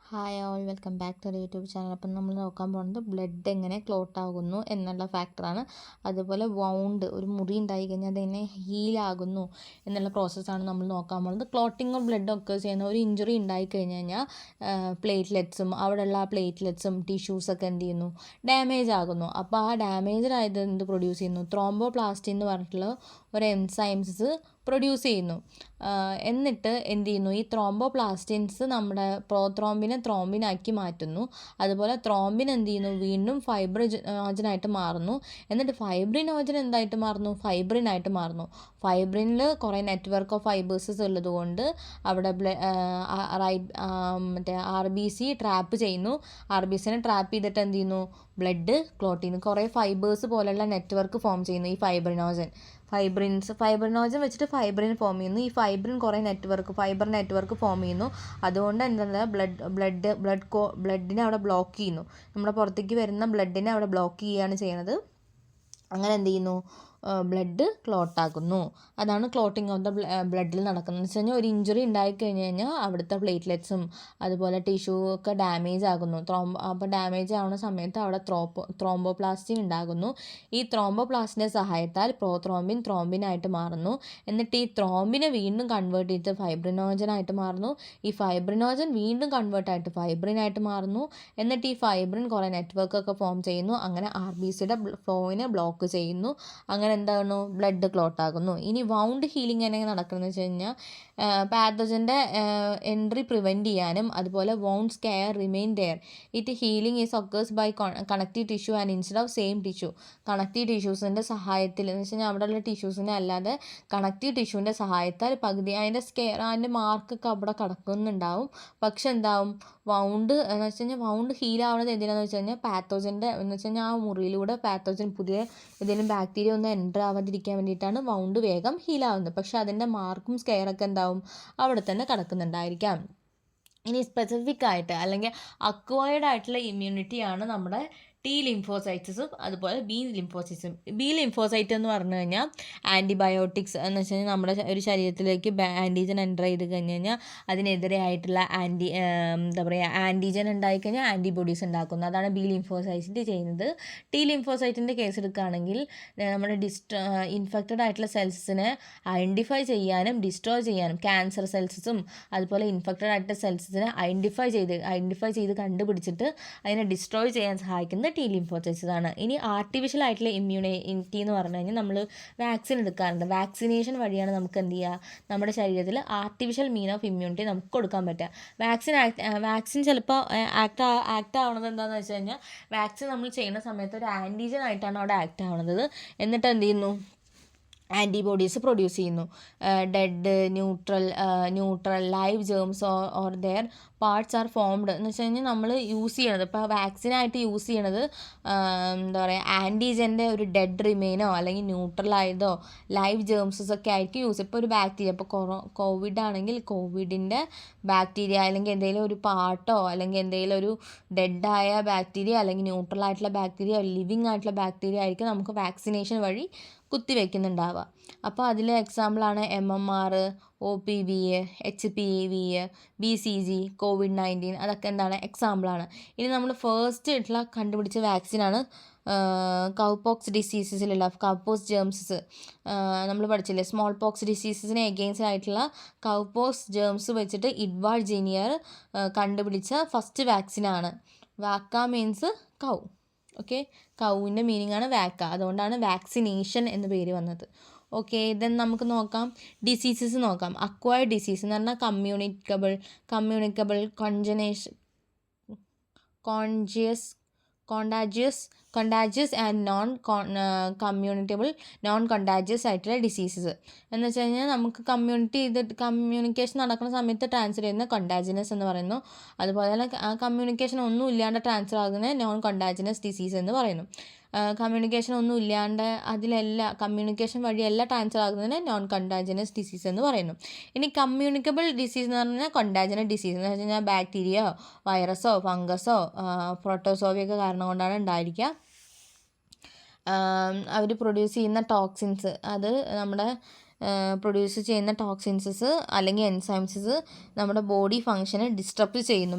Hi all, welcome back to YouTube channel. അപ്പം നമ്മൾ നോക്കാൻ പോകുന്നത് ബ്ലഡ് എങ്ങനെ ക്ലോട്ട് ആകുന്നു എന്നുള്ള ഫാക്ടറാണ്. അതുപോലെ ഒരു മുറി ഉണ്ടായി കഴിഞ്ഞാൽ അതെങ്ങനെ ഹീലാകുന്നു എന്നുള്ള പ്രോസസ്സാണ് നമ്മൾ നോക്കാൻ പോകുന്നത്. ക്ലോട്ടിങ് ഓഫ് ബ്ലഡ് ഒക്കെ ചെയ്യുന്ന ഒരു ഇഞ്ചുറി ഉണ്ടായി കഴിഞ്ഞ് കഴിഞ്ഞാൽ പ്ലേറ്റ്ലെറ്റ്സും അവിടെയുള്ള പ്ലേറ്റ്ലെറ്റ്സും ടിഷ്യൂസൊക്കെ എന്ത് ചെയ്യുന്നു, ഡാമേജ് ആകുന്നു. അപ്പോൾ ആ ഡാമേജ് ആയത് എന്ത് പ്രൊഡ്യൂസ് ചെയ്യുന്നു, ത്രോംബോപ്ലാസ്റ്റിൻ എന്ന് പറഞ്ഞിട്ടുള്ള ഒരു എൻസൈംസ് പ്രൊഡ്യൂസ് ചെയ്യുന്നു. എന്നിട്ട് എന്ത് ചെയ്യുന്നു, ഈ ത്രോംബോപ്ലാസ്റ്റിൻസ് നമ്മുടെ പ്രോത്രോംബിനെ ത്രോംബിനാക്കി മാറ്റുന്നു. അതുപോലെ ത്രോംബിൻ എന്ത് ചെയ്യുന്നു, വീണ്ടും ഫൈബ്രിനോജനായിട്ട് മാറുന്നു. എന്നിട്ട് ഫൈബ്രിനോജൻ എന്തായിട്ട് മാറുന്നു, ഫൈബ്രിനായിട്ട് മാറുന്നു. ഫൈബ്രിനിൽ കുറേ നെറ്റ്വർക്ക് ഓഫ് ഫൈബേഴ്സസ് ഉള്ളത് കൊണ്ട് അവിടെ മറ്റേ RBC ട്രാപ്പ് ചെയ്യുന്നു. RBCനെ ട്രാപ്പ് ചെയ്തിട്ട് എന്ത് ചെയ്യുന്നു, ബ്ലഡ് ക്ലോട്ട് ചെയ്യുന്നു. കുറേ ഫൈബേഴ്സ് പോലുള്ള നെറ്റ്വർക്ക് ഫോം ചെയ്യുന്നു ഈ ഫൈബ്രിനോജൻ വെച്ചിട്ട് ഫൈബ്രിൻ ഫോം ചെയ്യുന്നു. ഈ ഫൈബ്രിൻ കുറേ ഫൈബർ നെറ്റ്വർക്ക് ഫോം ചെയ്യുന്നു. അതുകൊണ്ട് എന്താ, ബ്ലഡിനെ അവിടെ ബ്ലോക്ക് ചെയ്യുന്നു. നമ്മുടെ പുറത്തേക്ക് വരുന്ന ബ്ലഡിനെ അവിടെ ബ്ലോക്ക് ചെയ്യുകയാണ് ചെയ്യുന്നത്. അങ്ങനെ എന്ത് ചെയ്യുന്നു, ബ്ലഡ് ക്ലോട്ടാകുന്നു. അതാണ് ക്ലോട്ടിങ് ഓഫ് ദ ബ്ലഡിൽ നടക്കുന്നത്. എന്ന് വെച്ച് കഴിഞ്ഞാൽ ഒരു ഇഞ്ചുറി ഉണ്ടായിക്കഴിഞ്ഞ് കഴിഞ്ഞാൽ അവിടുത്തെ പ്ലേറ്റ്ലെറ്റ്സും അതുപോലെ ടിഷ്യൂ ഒക്കെ ഡാമേജ് ആകുന്നു. അപ്പോൾ ഡാമേജ് ആവുന്ന സമയത്ത് അവിടെ ത്രോംബോപ്ലാസ്റ്റിൻ ഉണ്ടാകുന്നു. ഈ ത്രോംബോപ്ലാസ്റ്റിൻ്റെ സഹായത്താൽ പ്രോത്രോംബിൻ ത്രോംബിനായിട്ട് മാറുന്നു. എന്നിട്ട് ഈ ത്രോംബിനെ വീണ്ടും കൺവേർട്ട് ചെയ്ത് ഫൈബ്രിനോജനായിട്ട് മാറുന്നു. ഈ ഫൈബ്രിനോജൻ വീണ്ടും കൺവേർട്ടായിട്ട് ഫൈബ്രിനായിട്ട് മാറുന്നു. എന്നിട്ട് ഈ ഫൈബ്രിൻ കുറേ നെറ്റ്വർക്കൊക്കെ ഫോം ചെയ്യുന്നു. അങ്ങനെ RBCയുടെ ഫ്ലോവിനെ ബ്ലോക്ക് ചെയ്യുന്നു. അങ്ങനെ എന്താകുന്നു, ബ്ലഡ് ക്ലോട്ട് ആകുന്നു. ഇനി വൗണ്ട് ഹീലിംഗ് എങ്ങനെ നടക്കുന്നത് വെച്ച് കഴിഞ്ഞാൽ പാത്തജൻ്റെ എൻട്രി പ്രിവെൻറ്റ് ചെയ്യാനും അതുപോലെ wounds care remain there. Healing is occurs by connective tissue and instead of same tissue. Connective ടിഷ്യൂസിൻ്റെ സഹായത്തിൽ എന്ന് വെച്ച് കഴിഞ്ഞാൽ അവിടെയുള്ള ടിഷ്യൂസിനെ അല്ലാതെ കണക്റ്റീവ് ടിഷ്യൂവിൻ്റെ സഹായത്താൽ പകുതി അതിൻ്റെ മാർക്കൊക്കെ അവിടെ കിടക്കുന്നുണ്ടാവും. പക്ഷെ എന്താവും, വൗണ്ട് എന്ന് വെച്ച് കഴിഞ്ഞാൽ വൗണ്ട് ഹീലാവുന്നത് എന്തിനാണെന്ന് വെച്ച് കഴിഞ്ഞാൽ പാത്തോജൻ്റെ എന്ന് വെച്ച് കഴിഞ്ഞാൽ ആ മുറിയിലൂടെ പാത്തോജൻ പുതിയ ഏതെങ്കിലും ബാക്ടീരിയ ഒന്നും എൻ്റർ ആവാതിരിക്കാൻ വേണ്ടിയിട്ടാണ് വൗണ്ട് വേഗം ഹീലാവുന്നത്. പക്ഷെ അതിൻ്റെ മാർക്കും സ്കെയറൊക്കെ എന്താവും, അവിടെ തന്നെ കിടക്കുന്നുണ്ടായിരിക്കാം. ഇനി സ്പെസിഫിക് ആയിട്ട് അല്ലെങ്കിൽ അക്വയർഡ് ആയിട്ടുള്ള ഇമ്മ്യൂണിറ്റിയാണ് നമ്മുടെ T ലിംഫോസൈറ്റ്സും അതുപോലെ B ലിംഫോസൈറ്റ്സും. B ലിംഫോസൈറ്റ് എന്ന് പറഞ്ഞു കഴിഞ്ഞാൽ ആൻറ്റിബയോട്ടിക്സ് എന്ന് വെച്ച് കഴിഞ്ഞാൽ നമ്മുടെ ഒരു ശരീരത്തിലേക്ക് ആൻറ്റിജൻ എൻ്റർ ചെയ്ത് കഴിഞ്ഞ് കഴിഞ്ഞാൽ അതിനെതിരെ ആയിട്ടുള്ള ആൻറ്റിജൻ ഉണ്ടായിക്കഴിഞ്ഞാൽ ആൻറ്റിബോഡീസ് ഉണ്ടാക്കുന്നു. അതാണ് B ലിംഫോസൈറ്റ് ചെയ്യുന്നത്. T ലിംഫോസൈറ്റിൻ്റെ കേസ് എടുക്കുകയാണെങ്കിൽ നമ്മുടെ ഇൻഫെക്റ്റഡ് ആയിട്ടുള്ള സെൽസിനെ ഐഡൻറ്റിഫൈ ചെയ്യാനും ഡിസ്ട്രോയ് ചെയ്യാനും, ക്യാൻസർ സെൽസും അതുപോലെ ഇൻഫെക്റ്റഡ് ആയിട്ടുള്ള സെൽസിനെ ഐഡൻറ്റിഫൈ ചെയ്ത് കണ്ടുപിടിച്ചിട്ട് അതിനെ ഡിസ്ട്രോയ് ചെയ്യാൻ സഹായിക്കുന്നത് T ലിംഫോസൈറ്റ്സ് ആണ്. ഇനി ആർട്ടിഫിഷ്യൽ ആയിട്ടുള്ള ഇമ്മ്യൂണിറ്റി എന്ന് പറഞ്ഞു കഴിഞ്ഞാൽ നമ്മൾ വാക്സിൻ എടുക്കാറുണ്ട്. വാക്സിനേഷൻ വഴിയാണ് നമുക്ക് എന്ത് ചെയ്യുക, നമ്മുടെ ശരീരത്തിൽ ആർട്ടിഫിഷ്യൽ മീൻ ഓഫ് ഇമ്മ്യൂണിറ്റി നമുക്ക് കൊടുക്കാൻ പറ്റുക. വാക്സിൻ ചിലപ്പോൾ ആക്ട് ആവുന്നത് എന്താണെന്ന് വെച്ച് കഴിഞ്ഞാൽ വാക്സിൻ നമ്മൾ ചെയ്യുന്ന സമയത്ത് ഒരു ആൻറ്റിജൻ ആയിട്ടാണ് അവിടെ ആക്ട് ആവുന്നത്. എന്നിട്ട് എന്ത് ചെയ്യുന്നു, ആൻറ്റിബോഡീസ് പ്രൊഡ്യൂസ് ചെയ്യുന്നു. Dead, neutral, live germs or their parts are formed എന്ന് വെച്ച് കഴിഞ്ഞാൽ നമ്മൾ യൂസ് ചെയ്യണത്, ഇപ്പോൾ വാക്സിനായിട്ട് യൂസ് ചെയ്യണത് എന്താ പറയുക, ആൻറ്റിജൻ്റെ ഒരു ഡെഡ് റിമെയിനോ അല്ലെങ്കിൽ ന്യൂട്രലായതോ ലൈവ് ജേംസൊക്കെ ആയിരിക്കും യൂസ്. ഇപ്പോൾ ഒരു ബാക്ടീരിയ, ഇപ്പോൾ കോവിഡ് ആണെങ്കിൽ കോവിഡിൻ്റെ ബാക്ടീരിയ അല്ലെങ്കിൽ എന്തെങ്കിലും ഒരു പാർട്ടോ അല്ലെങ്കിൽ എന്തെങ്കിലും ഒരു ഡെഡായ ബാക്ടീരിയ അല്ലെങ്കിൽ ന്യൂട്രലായിട്ടുള്ള ബാക്ടീരിയ ലിവിങ് ആയിട്ടുള്ള ബാക്ടീരിയ ആയിരിക്കും നമുക്ക് വാക്സിനേഷൻ വഴി കുത്തിവെക്കുന്നുണ്ടാവുക. അപ്പോൾ അതിലെ എക്സാമ്പിളാണ് MMR, OPV, HPV, BCG, COVID-19. അതൊക്കെ എന്താണ്, എക്സാമ്പിളാണ്. ഇനി നമ്മൾ ഫസ്റ്റ് ആയിട്ടുള്ള കണ്ടുപിടിച്ച വാക്സിനാണ് കൗപോക്സ് ഡിസീസസിലുള്ള കൗപോക്സ് ജേംസ്. നമ്മൾ പഠിച്ചില്ലേ, സ്മോൾ പോക്സ് ഡിസീസസിനെ എഗെയിൻസ്റ്റ് ആയിട്ടുള്ള കൗപോക്സ് ജേംസ് വെച്ചിട്ട് എഡ്വാർഡ് ജെനിയർ കണ്ടുപിടിച്ച ഫസ്റ്റ് വാക്സിനാണ്. വാക്ക മീൻസ് കൗ. ഓക്കെ, കൗവിൻ്റെ മീനിങ് ആണ് വാക്ക, അതുകൊണ്ടാണ് വാക്സിനേഷൻ എന്ന് പേര് വന്നത്. ഓക്കെ, ദെൻ നമുക്ക് നോക്കാം, ഡിസീസസ് നോക്കാം. അക്വയർഡ് ഡിസീസ് എന്ന് പറഞ്ഞാൽ കമ്മ്യൂണിക്കബിൾ, കോണ്ടാജിയസ് ആൻഡ് നോൺ കണ്ടാജിയസ് ആയിട്ടുള്ള ഡിസീസസ് എന്ന് വെച്ച് കഴിഞ്ഞാൽ നമുക്ക് കമ്മ്യൂണിക്കേഷൻ നടക്കുന്ന സമയത്ത് ട്രാൻസ്ഫർ ചെയ്യുന്ന കണ്ടാജിനസ് എന്ന് പറയുന്നു. അതുപോലെ തന്നെ കമ്മ്യൂണിക്കേഷൻ ഒന്നും ഇല്ലാണ്ട് ട്രാൻസ്ഫർ ആകുന്ന നോൺ കണ്ടാജിനസ് ഡിസീസ് എന്ന് പറയുന്നു. കമ്മ്യൂണിക്കേഷൻ ഒന്നും ഇല്ലാണ്ട് കമ്മ്യൂണിക്കേഷൻ വഴിയല്ല ട്രാൻസ്ഫർ ആകുന്നതിന് നോൺ കണ്ടാജിനസ് ഡിസീസ് എന്ന് പറയുന്നു. ഇനി കമ്മ്യൂണിക്കബിൾ ഡിസീസ് എന്ന് പറഞ്ഞാൽ കണ്ടാജിനസ് ഡിസീസ് എന്ന് വെച്ച് കഴിഞ്ഞാൽ ബാക്ടീരിയയോ വൈറസോ ഫംഗസോ പ്രോട്ടോസോവിയൊക്കെ കാരണം കൊണ്ടാണ് ഉണ്ടായിരിക്കുക. അവർ പ്രൊഡ്യൂസ് ചെയ്യുന്ന ടോക്സിൻസ് അത് നമ്മുടെ പ്രൊഡ്യൂസ് ചെയ്യുന്ന ടോക്സിൻസസ് അല്ലെങ്കിൽ എൻസൈംസസ് നമ്മുടെ ബോഡി ഫങ്ഷനെ ഡിസ്ട്രപ്റ്റ് ചെയ്യുന്നു.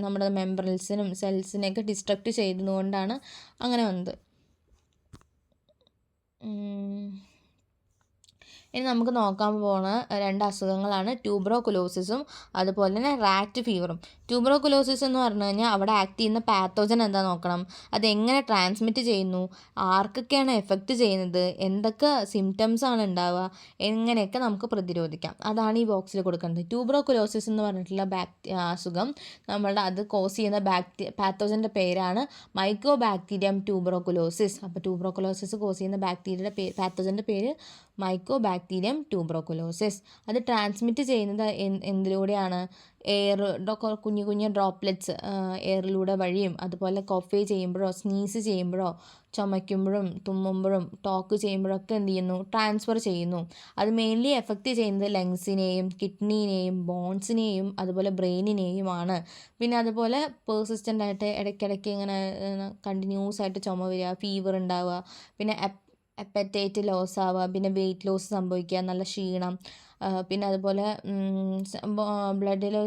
നമ്മുടെ മെമ്പറൽസിനും സെൽസിനെയൊക്കെ ഡിസ്ട്രക്റ്റ് ചെയ്യുന്നതുകൊണ്ടാണ് അങ്ങനെ വന്നത്. ഇനി നമുക്ക് നോക്കാൻ പോകുന്ന 2 അസുഖങ്ങളാണ് ട്യൂബറോകുലോസിസും അതുപോലെ തന്നെ റാറ്റ് ഫീവറും. ട്യൂബറോകുലോസിസ് എന്ന് പറഞ്ഞു കഴിഞ്ഞാൽ അവിടെ ആക്ട് ചെയ്യുന്ന പാത്തോജൻ എന്താ നോക്കണം, അതെങ്ങനെ ട്രാൻസ്മിറ്റ് ചെയ്യുന്നു, ആർക്കൊക്കെയാണ് എഫക്റ്റ് ചെയ്യുന്നത്, എന്തൊക്കെ സിംറ്റംസ് ആണ് ഉണ്ടാവുക, എങ്ങനെയൊക്കെ നമുക്ക് പ്രതിരോധിക്കാം, അതാണ് ഈ ബോക്സിൽ കൊടുക്കുന്നത്. ട്യൂബറോകുലോസിസ് എന്ന് പറഞ്ഞിട്ടുള്ള അസുഖം അത് കോസ് ചെയ്യുന്ന പാത്തോജൻ്റെ പേരാണ് മൈക്കോബാക്ടീരിയം ട്യൂബറോകുലോസിസ്. അപ്പോൾ ട്യൂബറോകുലോസിസ് കോസ് ചെയ്യുന്ന പാത്തോജൻ്റെ പേര് മൈക്കോബാക്ടീരിയം ട്യൂബറോകുലോസിസ്. അത് ട്രാൻസ്മിറ്റ് ചെയ്യുന്നത് എന്തിലൂടെയാണ്? കുഞ്ഞു കുഞ്ഞു ഡ്രോപ്ലെറ്റ്സ് എയറിലൂടെ വഴിയും അതുപോലെ കോഫ് ചെയ്യുമ്പോഴോ സ്നീസ് ചെയ്യുമ്പോഴോ ചുമയ്ക്കുമ്പോഴും തുമ്മുമ്പോഴും ടോക്ക് ചെയ്യുമ്പോഴൊക്കെ എന്ത് ചെയ്യുന്നു? ട്രാൻസ്ഫർ ചെയ്യുന്നു. അത് മെയിൻലി എഫക്റ്റ് ചെയ്യുന്നത് ലങ്സിനെയും കിഡ്നിനെയും ബോൺസിനെയും അതുപോലെ ബ്രെയിനിനെയുമാണ്. പിന്നെ അതുപോലെ പേഴ്സിസ്റ്റൻ്റ് ആയിട്ട് ഇടയ്ക്കിടയ്ക്ക് ഇങ്ങനെ കണ്ടിന്യൂസ് ആയിട്ട് ചുമ വരിക, ഫീവർ ഉണ്ടാവുക, പിന്നെ അപ്പറ്റൈറ്റ് ലോസ് ആവുക, പിന്നെ വെയിറ്റ് ലോസ് സംഭവിക്കുക, നല്ല ക്ഷീണം, പിന്നെ അതുപോലെ ബ്ലഡിൽ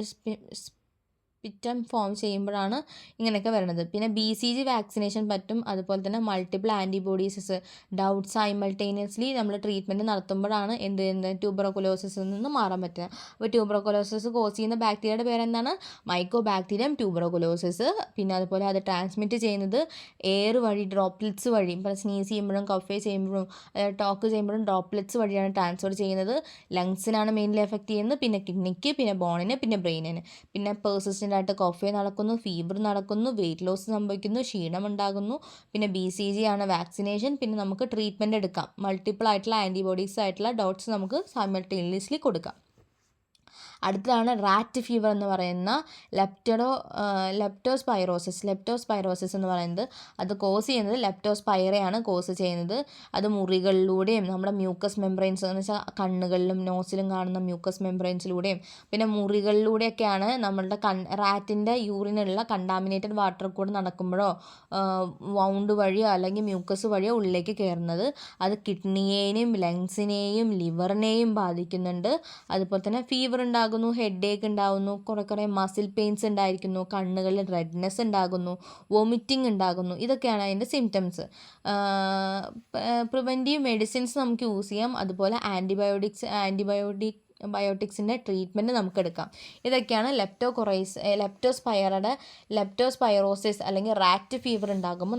പിറ്റം ഫോം ചെയ്യുമ്പോഴാണ് ഇങ്ങനെയൊക്കെ വരുന്നത്. പിന്നെ BCG വാക്സിനേഷൻ പറ്റും. അതുപോലെ തന്നെ മൾട്ടിപ്പിൾ ആൻറ്റിബോഡീസസ് ഡൗട്ട് സൈമൾട്ടേനിയസ്ലി നമ്മൾ ട്രീറ്റ്മെൻറ്റ് നടത്തുമ്പോഴാണ് ട്യൂബറോകുലോസിസിൽ നിന്ന് മാറാൻ പറ്റുക. അപ്പോൾ ട്യൂബറോകുലോസിസ് കോസ് ചെയ്യുന്ന ബാക്ടീരിയയുടെ പേരെന്താണ്? മൈക്കോബാക്ടീരിയം ട്യൂബറോകുലോസിസ്. പിന്നെ അതുപോലെ അത് ട്രാൻസ്മിറ്റ് ചെയ്യുന്നത് എയർ വഴി, ഡ്രോപ്ലെറ്റ്സ് വഴി. ഇപ്പോൾ സ്നീസ് ചെയ്യുമ്പോഴും കഫ് ചെയ്യുമ്പോഴും ടോക്ക് ചെയ്യുമ്പോഴും ഡ്രോപ്ലെറ്റ്സ് വഴിയാണ് ട്രാൻസ്ഫർ ചെയ്യുന്നത്. ലങ്സിനാണ് മെയിൻലി എഫക്റ്റ് ചെയ്യുന്നത്, പിന്നെ കിഡ്നിക്ക്, പിന്നെ ബോണിന്, പിന്നെ ബ്രെയിനിന്. പിന്നെ പേഴ്സിസ്റ്റൻ്റ് ആയിട്ട് കോഫ് നടക്കുന്നു, ഫീവർ നടക്കുന്നു, വെയിറ്റ് ലോസ് സംഭവിക്കുന്നു, ക്ഷീണം ഉണ്ടാകുന്നു. പിന്നെ BCG ആണ് വാക്സിനേഷൻ. പിന്നെ നമുക്ക് ട്രീറ്റ്മെൻറ്റ് എടുക്കാം. മൾട്ടിപ്പിൾ ആയിട്ടുള്ള ആൻറ്റിബോഡീസ് ആയിട്ടുള്ള ഡോട്ട്സ് നമുക്ക് സൈമൾട്ടേനിയസ്ലി കൊടുക്കാം. അടുത്തതാണ് റാറ്റ് ഫീവർ എന്ന് പറയുന്ന ലെപ്റ്റോസ്പൈറോസിസ് എന്ന് പറയുന്നത്. അത് കോസ് ചെയ്യുന്നത് ലെപ്റ്റോസ്പൈറയാണ് കോസ് ചെയ്യുന്നത്. അത് മുറികളിലൂടെയും നമ്മുടെ മ്യൂക്കസ് മെംബ്രെയിൻസ് എന്ന് വെച്ചാൽ കണ്ണുകളിലും നോസിലും കാണുന്ന മ്യൂക്കസ് മെംബ്രെയിൻസിലൂടെയും പിന്നെ മുറികളിലൂടെയൊക്കെയാണ് നമ്മളുടെ റാറ്റിൻ്റെ യൂറിനുള്ള കണ്ടാമിനേറ്റഡ് വാട്ടർ കൂടെ നടക്കുമ്പോഴോ വൗണ്ട് വഴിയോ അല്ലെങ്കിൽ മ്യൂക്കസ് വഴിയോ ഉള്ളിലേക്ക് കയറുന്നത്. അത് കിഡ്നിയെയും ലങ്സിനെയും ലിവറിനെയും ബാധിക്കുന്നുണ്ട്. അതുപോലെ തന്നെ ഫീവർ ഉണ്ടാകുന്നു, ഹെഡ് ഏക്ക് ഉണ്ടാകുന്നു, കുറേ മസിൽ പെയിൻസ് ഉണ്ടായിരിക്കുന്നു, കണ്ണുകളിൽ റെഡ്നെസ് ഉണ്ടാകുന്നു, വോമിറ്റിംഗ് ഉണ്ടാകുന്നു. ഇതൊക്കെയാണ് അതിൻ്റെ സിംറ്റംസ്. പ്രിവെൻറ്റീവ് മെഡിസിൻസ് നമുക്ക് യൂസ് ചെയ്യാം. അതുപോലെ ബയോട്ടിക്സിൻ്റെ ട്രീറ്റ്മെൻറ്റ് നമുക്ക് എടുക്കാം. ഇതൊക്കെയാണ് ലെപ്റ്റോസ്പൈറോസിസ് അല്ലെങ്കിൽ റാറ്റ് ഫീവർ ഉണ്ടാകുമ്പോൾ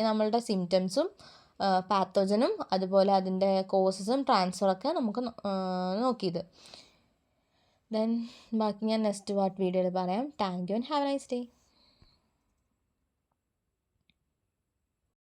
നമ്മളുടെ സിംറ്റംസും പാത്തോജനും അതുപോലെ അതിൻ്റെ കോസസും ട്രാൻസ്ഫറൊക്കെ നമുക്ക് നോക്കിയത്. ബാക്കി ഞാൻ നെക്സ്റ്റ് വീഡിയോയിൽ പറയാം. Thank you and have A nice day.